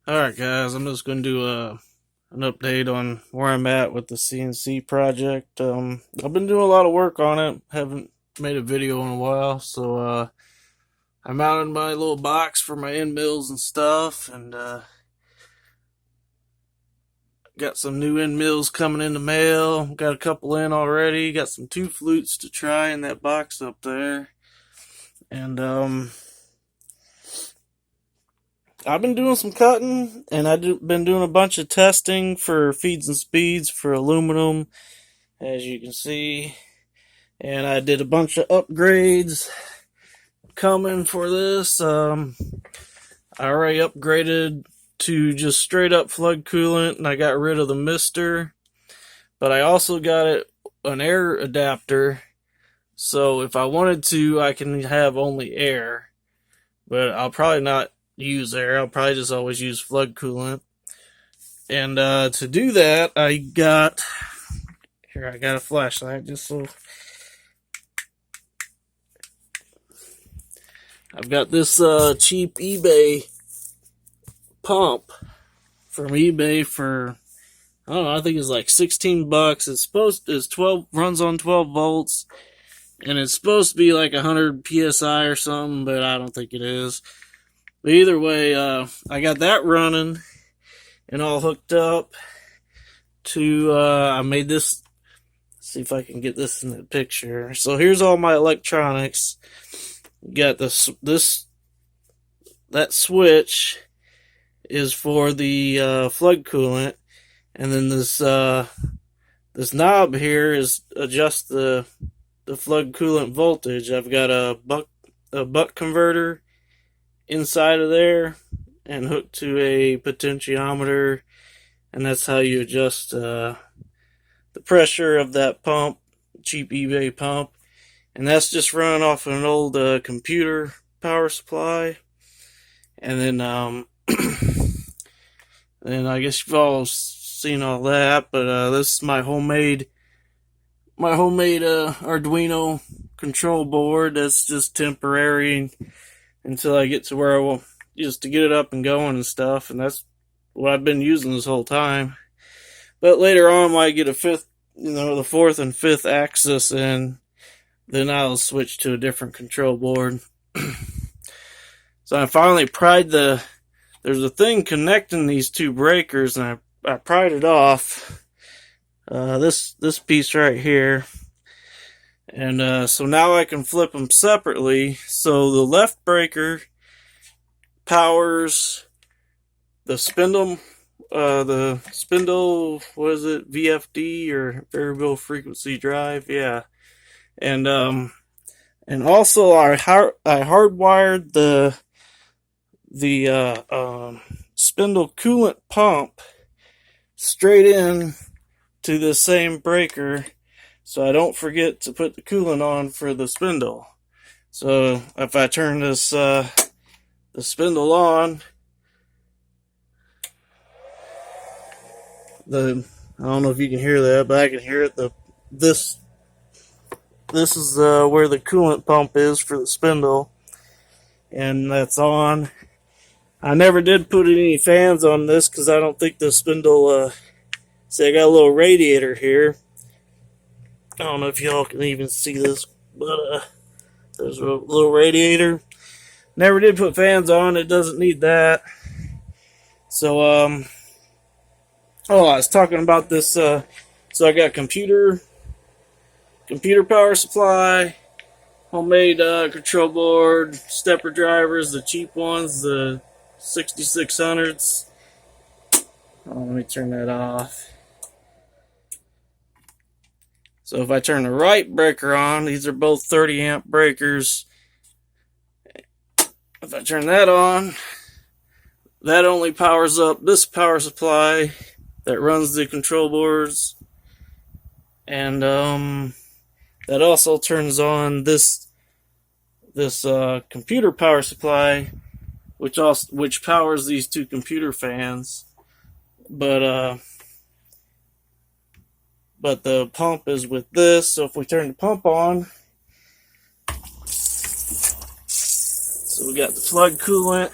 Alright guys, I'm just going to do an update on where I'm at with the CNC project. I've been doing a lot of work on it, haven't made a video in a while, so I mounted my little box for my end mills and stuff, and got some new end mills coming in the mail, got a couple in already, got some 2 flutes to try in that box up there, and I've been doing some cutting, and I've been doing a bunch of testing for feeds and speeds for aluminum, as you can see. And I did a bunch of upgrades coming for this. I already upgraded to just straight up flood coolant, and I got rid of the mister. But I also got an air adapter, so if I wanted to, I can have only air. But I'll probably not use air. I'll probably just always use flood coolant. And to do that, I got a flashlight just so. I've got this cheap eBay pump from eBay for, I don't know, I think it's like $16. It's 12, runs on 12 volts, and it's supposed to be like 100 psi or something, but I don't think it is. But either way, I got that running and all hooked up to, I made this, see if I can get this in the picture. So here's all my electronics. Got that switch is for the flood coolant, and then this knob here is adjust the flood coolant voltage. I've got a buck converter inside of there and hooked to a potentiometer, and that's how you adjust the pressure of that pump, cheap eBay pump. And that's just running off an old computer power supply. And then and I guess you've all seen all that, but this is my homemade Arduino control board. That's just temporary until I get to where I will, just to get it up and going and stuff. And that's what I've been using this whole time. But later on, when I get the fourth and fifth axis in, then I'll switch to a different control board. So I finally pried there's a thing connecting these two breakers, and I pried it off. This piece right here. And so now I can flip them separately. So the left breaker powers the spindle, what is it, VFD, or variable frequency drive, yeah. And also I hardwired the spindle coolant pump straight in to the same breaker, so I don't forget to put the coolant on for the spindle. So if I turn this the spindle on, I don't know if you can hear that, but I can hear it. This is where the coolant pump is for the spindle, and that's on. I never did put any fans on this because I don't think the spindle, see, I got a little radiator here. I don't know if y'all can even see this, but there's a little radiator. Never did put fans on. It doesn't need that. So, I was talking about this, so I got computer power supply, homemade control board, stepper drivers, the cheap ones, the 6600s. Let me turn that off. So if I turn the right breaker on, these are both 30 amp breakers. If I turn that on, that only powers up this power supply that runs the control boards. And that also turns on this computer power supply, which powers these two computer fans. But the pump is with this. So if we turn the pump on, so we got the flood coolant,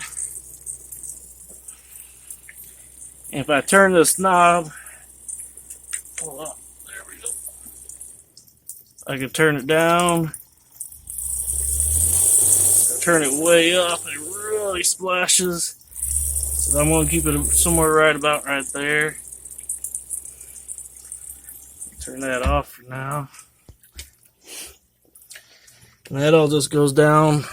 If I turn this knob, hold on, there we go. I can turn it down, turn it way up, and it really splashes. So I'm going to keep it somewhere right about right there. Turn that off for now. And that all just goes down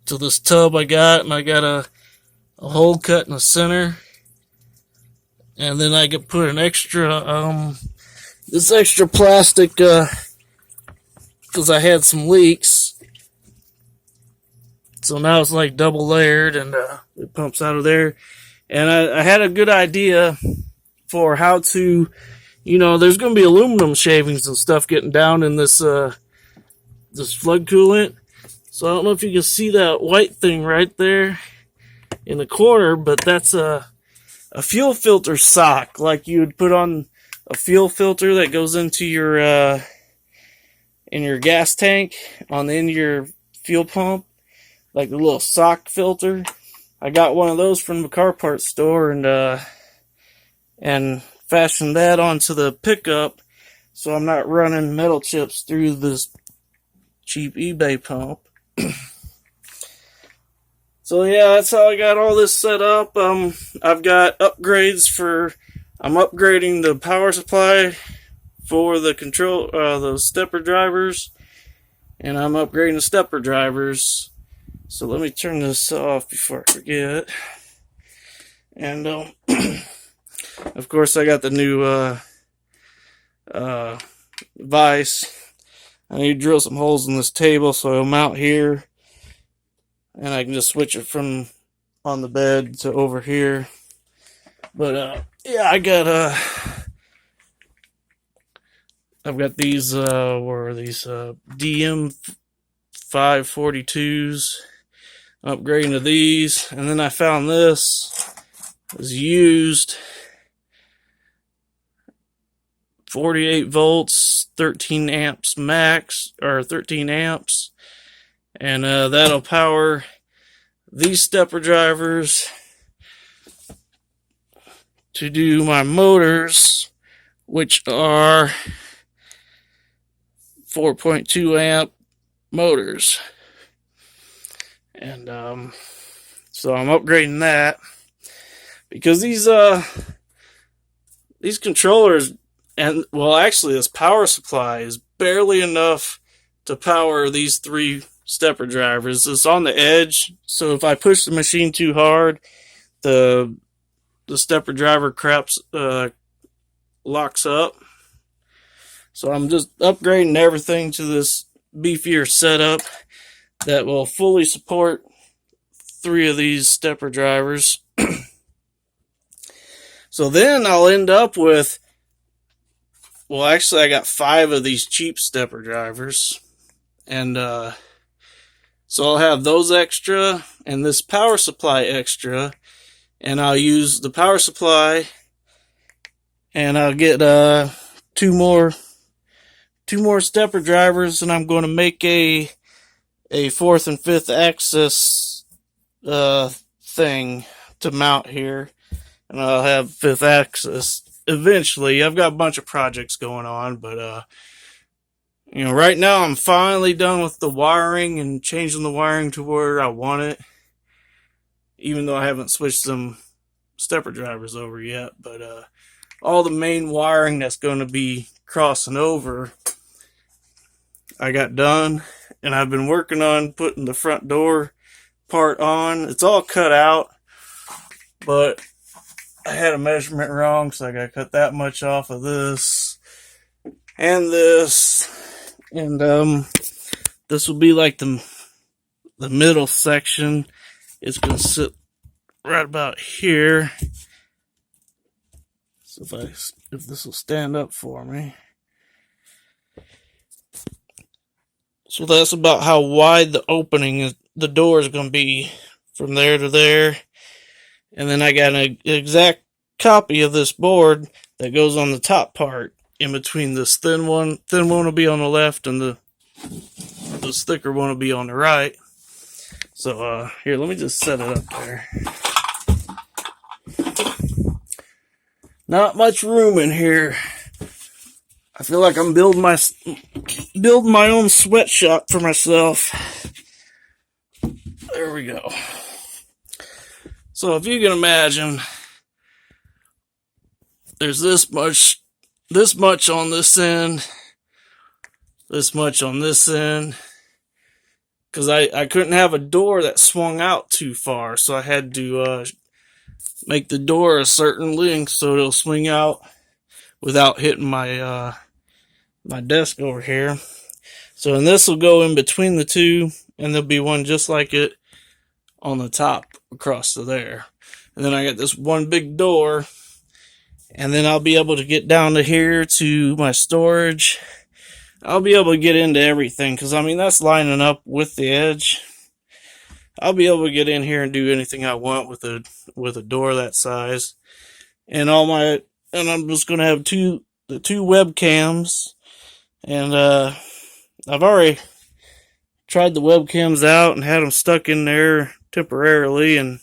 to this tub I got, and I got a hole cut in the center. And then I could put an extra, this extra plastic, because I had some leaks. So now it's like double layered, and it pumps out of there. And I had a good idea for how to, there's going to be aluminum shavings and stuff getting down in this this flood coolant. So I don't know if you can see that white thing right there in the corner, but that's a fuel filter sock, like you would put on a fuel filter that goes into your in your gas tank on the end of your fuel pump, like the little sock filter. I got one of those from the car parts store and fashioned that onto the pickup, so I'm not running metal chips through this cheap eBay pump. So yeah, that's how I got all this set up. I've got upgrades I'm upgrading the power supply for the the stepper drivers, and I'm upgrading the stepper drivers. So let me turn this off before I forget. And of course I got the new vise. I need to drill some holes in this table so it'll mount here, and I can just switch it from on the bed to over here. But yeah, I got I've got these DM 542s. Upgrading to these, and then I found this was used 48 volts, 13 amps max, or 13 amps, and that'll power these stepper drivers to do my motors, which are 4.2 amp motors. And so I'm upgrading that because these controllers, and well, actually this power supply is barely enough to power these 3 stepper drivers. It's on the edge, so if I push the machine too hard, the stepper driver locks up. So I'm just upgrading everything to this beefier setup that will fully support 3 of these stepper drivers. So then I'll end up with, well, actually I got 5 of these cheap stepper drivers, and so I'll have those extra and this power supply extra, and I'll use the power supply, and I'll get 2 more stepper drivers, and I'm going to make a 4th and 5th axis thing to mount here, and I'll have 5th axis eventually. I've got a bunch of projects going on, but right now I'm finally done with the wiring and changing the wiring to where I want it, even though I haven't switched some stepper drivers over yet. But all the main wiring that's going to be crossing over I got done, and I've been working on putting the front door part on. It's all cut out, but I had a measurement wrong, so I got to cut that much off of this and this, and this will be like the middle section. It's going to sit right about here. So if this will stand up for me. So that's about how wide the opening, the door is going to be from there to there. And then I got an exact copy of this board that goes on the top part in between this thin one. Thin one will be on the left, and this thicker one will be on the right. So here, let me just set it up there. Not much room in here. I feel like I'm building my own sweatshop for myself. There we go. So if you can imagine, there's this much on this end, this much on this end, because I couldn't have a door that swung out too far, so I had to make the door a certain length so it'll swing out without hitting my my desk over here. So, and this will go in between the two, and there'll be one just like it on the top across to there. And then I got this one big door, and then I'll be able to get down to here to my storage. I'll be able to get into everything, because I mean, that's lining up with the edge. I'll be able to get in here and do anything I want with a door that size. And I'm just going to have the two webcams. And I've already tried the webcams out and had them stuck in there temporarily, and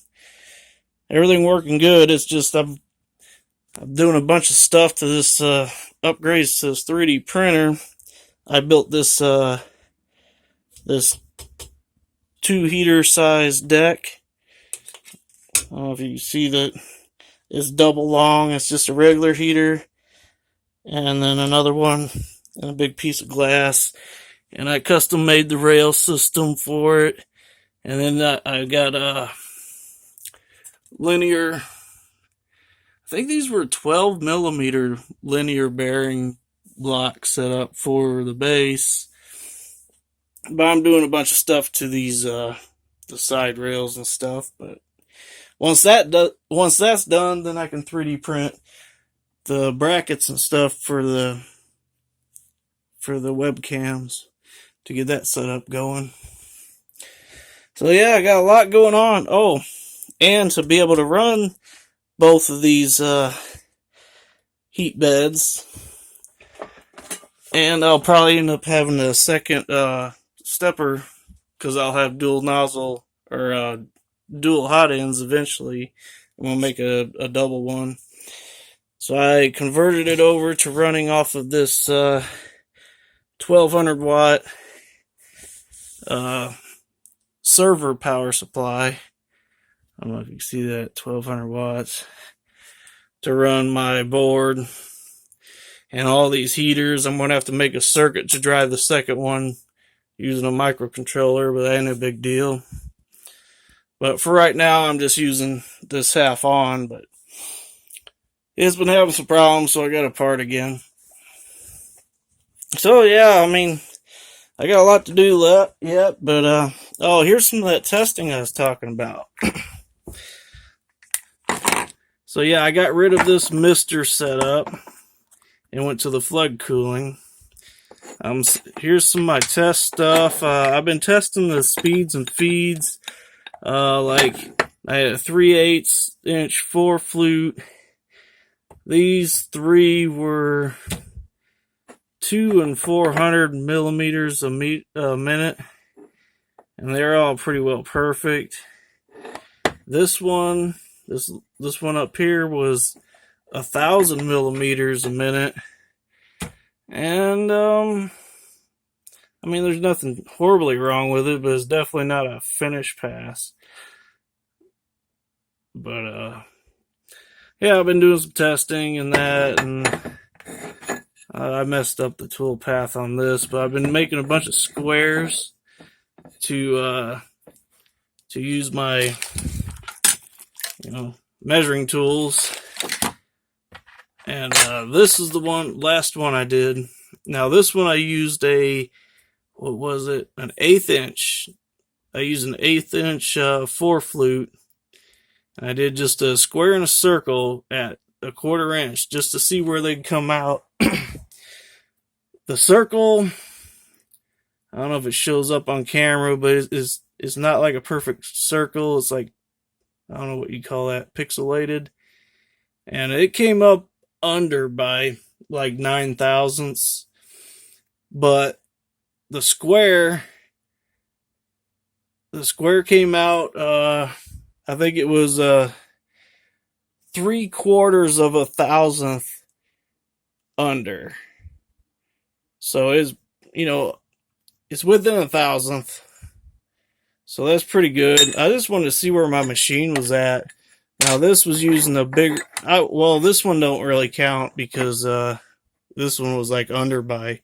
everything working good. It's just I'm doing a bunch of stuff to this upgrades to this 3D printer. I built this this 2-heater size deck. I don't know if you can see that it's double long. It's just a regular heater, and then another one and a big piece of glass. And I custom made the rail system for it. And then I got a linear, I think these were 12 millimeter linear bearing blocks set up for the base. But I'm doing a bunch of stuff to these the side rails and stuff. But once that's done, then I can 3D print the brackets and stuff for the webcams to get that set up going. So yeah, I got a lot going on. Oh, and to be able to run both of these heat beds, and I'll probably end up having a second stepper, because I'll have dual nozzle or dual hot ends eventually. I'm gonna make a double one. So I converted it over to running off of this 1200 watt server power supply. I don't know if you can see that, 1200 watts to run my board and all these heaters. I'm going to have to make a circuit to drive the second one using a microcontroller, but that ain't a big deal. But for right now, I'm just using this half on, but it's been having some problems, so I got to part again. So yeah, I mean, I got a lot to do yet, but oh, here's some of that testing I was talking about. So yeah, I got rid of this mister setup and went to the flood cooling. Here's some of my test stuff. I've been testing the speeds and feeds. Like I had a 3/8 inch 4 flute. These three were 200 and 400 millimeters a minute, and they're all pretty well perfect. This one up here was 1,000 millimeters a minute, and I mean, there's nothing horribly wrong with it, but it's definitely not a finish pass. But yeah, I've been doing some testing and that, and I messed up the tool path on this, but I've been making a bunch of squares to use my, measuring tools. And this is the last one I did. Now this one I used an 1/8 inch. I used an 1/8 inch 4 flute. And I did just a square and a circle at 1/4 inch just to see where they'd come out. The circle, I don't know if it shows up on camera, but it's not like a perfect circle. It's like, I don't know what you call that, pixelated. And it came up under by like 9 thousandths. But the square, The square came out, I think it was 3/4 of a thousandth under. So it's, you know, it's within a thousandth. So that's pretty good. I just wanted to see where my machine was at. Now this was using a bigger, well, this one don't really count because this one was like under by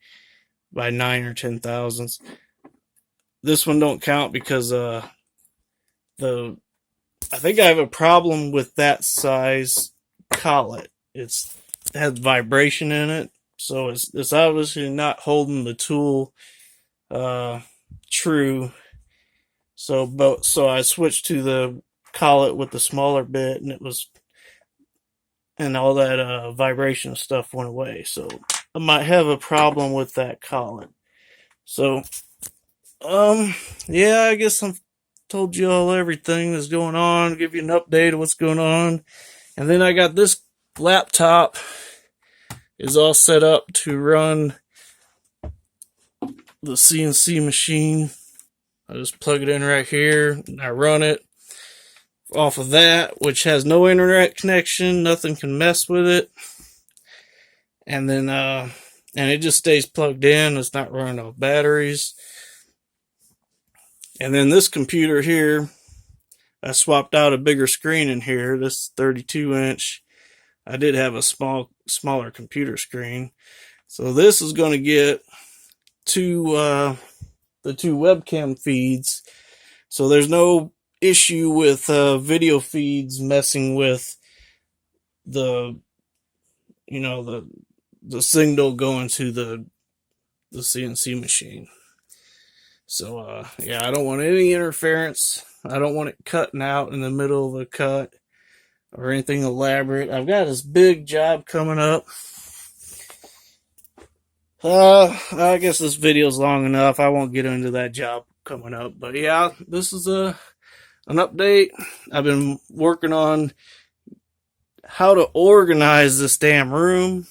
9 or 10 thousandths. This one don't count because the I think I have a problem with that size collet. It has vibration in it, so it's obviously not holding the tool true. So I switched to the collet with the smaller bit, and all that vibration stuff went away. So I might have a problem with that collet. So yeah, I guess I've told you all everything that's going on, give you an update of what's going on. And then I got this laptop is all set up to run the CNC machine. I just plug it in right here and I run it off of that, which has no internet connection, nothing can mess with it. And then and it just stays plugged in, it's not running off batteries. And then this computer here, I swapped out a bigger screen in here, this 32-inch. I did have a smaller computer screen. So this is going to get the two webcam feeds. So there's no issue with video feeds messing with the signal going to the CNC machine. So yeah, I don't want any interference. I don't want it cutting out in the middle of a cut or anything elaborate. I've got this big job coming up. I guess this video's long enough. I won't get into that job coming up. But yeah, this is an update. I've been working on how to organize this damn room.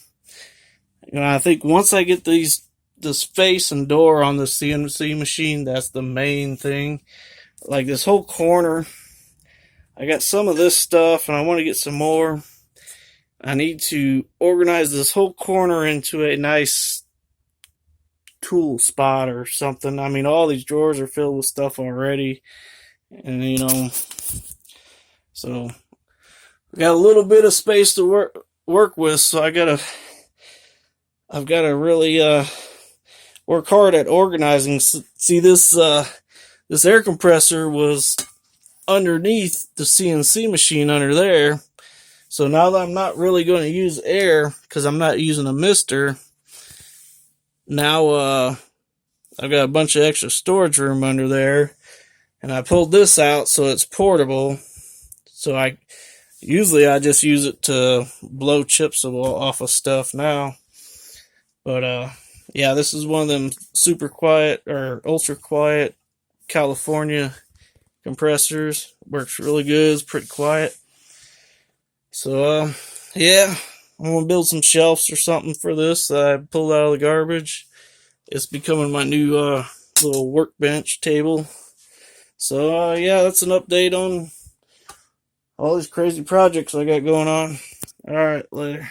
I think once I get this face and door on the CNC machine, that's the main thing. Like this whole corner, I got some of this stuff and I want to get some more. I need to organize this whole corner into a nice tool spot or something. I mean, all these drawers are filled with stuff already, and so I got a little bit of space to work with. So I've got to really work hard at organizing. See, this air compressor was underneath the CNC machine under there. So now that I'm not really going to use air because I'm not using a mister, now I've got a bunch of extra storage room under there, and I pulled this out so it's portable. So I just use it to blow chips off of stuff now. But yeah, this is one of them super quiet or ultra quiet California compressors. Works really good. It's pretty quiet. So yeah, I'm gonna build some shelves or something for this that I pulled out of the garbage. It's becoming my new little workbench table. So yeah, that's an update on all these crazy projects I got going on. All right, later.